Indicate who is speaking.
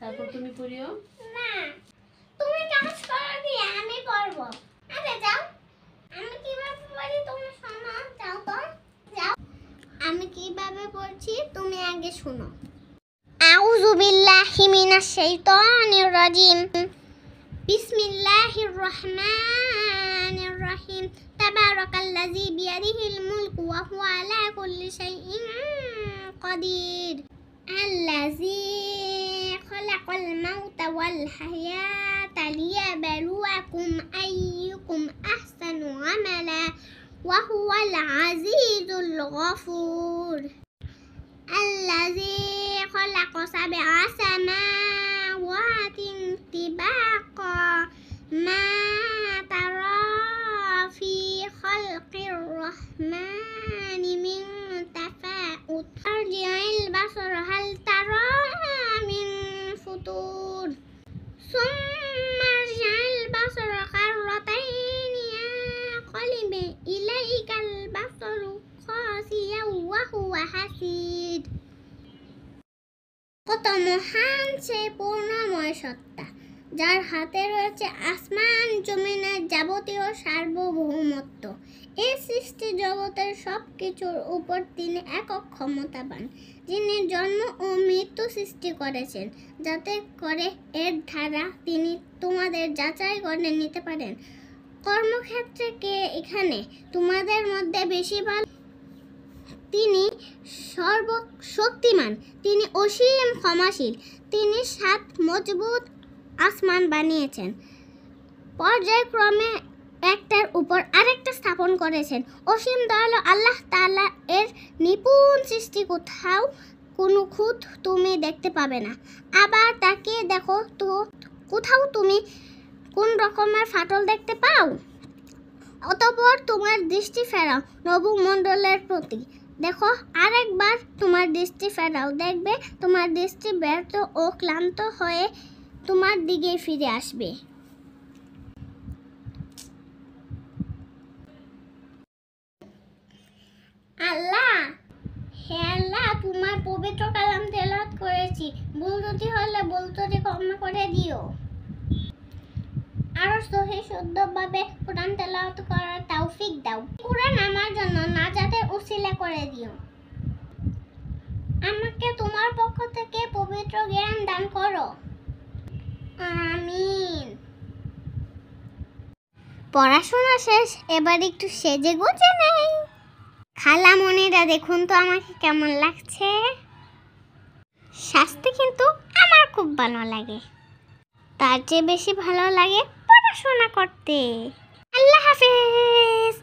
Speaker 1: তারপর তুমি পড়িও।
Speaker 2: না, তুমি কাজ করো দিয়ে আমি পড়বো। আরে যাও, আমি কিভাবে পড়ি তুমি শোনো। যাও তো, যাও। আমি কিভাবে পড়ছি তুমি আগে শোনো। আউযু বিল্লাহি মিনাশ শাইতানির রাজিম। বিসমিল্লাহির রহমানির রহিম। তাবারাকাল্লাযী বিয়াদিহিল মুলকু ওয়া হুয়া আলা কুল্লি শাইইন কাদির। আল্লাযী খালাকাল মাউতা ওয়াল হায়াতা লিয়াবলুয়াকুম আইয়ুকুম আহসানু আমালা ওয়া হুয়াল আজিজুল গফুর। الذي خلق سبع سماوات طباقا ما ترى في خلق الرحمن من تفاوت ارجع البصر هل ترى من فطور ثم ارجع البصر كرتين ينقلب إليك البصر خاسئا وهو حسير। কত মহান সেই পূর্ণময় সত্তা, যার হাতে রয়েছে আসমান জমিনের যাবতীয় সার্বভৌমত্ব। এই সৃষ্টি জগতের সব কিছুর উপর তিনি একক ক্ষমতাবান, যিনি জন্ম ও মৃত্যু সৃষ্টি করেছেন, যাতে করে এর ধারা তিনি তোমাদের যাচাই করে নিতে পারেন। কর্মক্ষেত্রে কে এখানে তোমাদের মধ্যে বেশি ভালো? তিনি সর্বশক্তিমান, তিনি অসীম ক্ষমাশীল। তিনি 7 মজবুত আসমান বানিয়েছেন, পর্যায়ক্রমে একটার উপর আরেকটা স্থাপন করেছেন। অসীম দয়ালু আল্লাহ তাআলা এর নিপুণ সৃষ্টি কোথাও কোনো খুঁত তুমি দেখতে পাবে না। আবার তাকিয়ে দেখো তো, কোথাও তুমি কোন রকমের ফাটল দেখতে পাও? অতঃপর তোমার দৃষ্টি ফেরাও নভোমণ্ডলের প্রতি। দেখো, আরেকবার তোমার দৃষ্টি ফেরাও, দেখবে তোমার দৃষ্টি ব্যর্থ ও ক্লান্ত হয়ে তোমার দিকে ফিরে আসবে। আল্লাহ, হে আল্লাহ, তোমার পবিত্র কালাম তেলাওয়াত করেছি, ভুল ত্রুটি হলে ভুল ত্রুটি ক্ষমা করে দিও। আরো সহি শুদ্ধভাবে কোরআন তেলাওয়াত করার তৌফিক দাও। কোরআন আমার জন্য নাজাতের উসিলা করে দিও। আমাকে তোমার পক্ষ থেকে পবিত্র জ্ঞান দান করো। আমিন। পড়াশোনা শেষ, এবার একটু সেজে গুজে নেই। খালামণিরা দেখুন তো আমাকে কেমন লাগছে। সাজতে কিন্তু আমার খুব ভালো লাগে, তার চেয়ে বেশি ভালো লাগে পড়াশোনা করতে। আল্লাহ হাফেজ।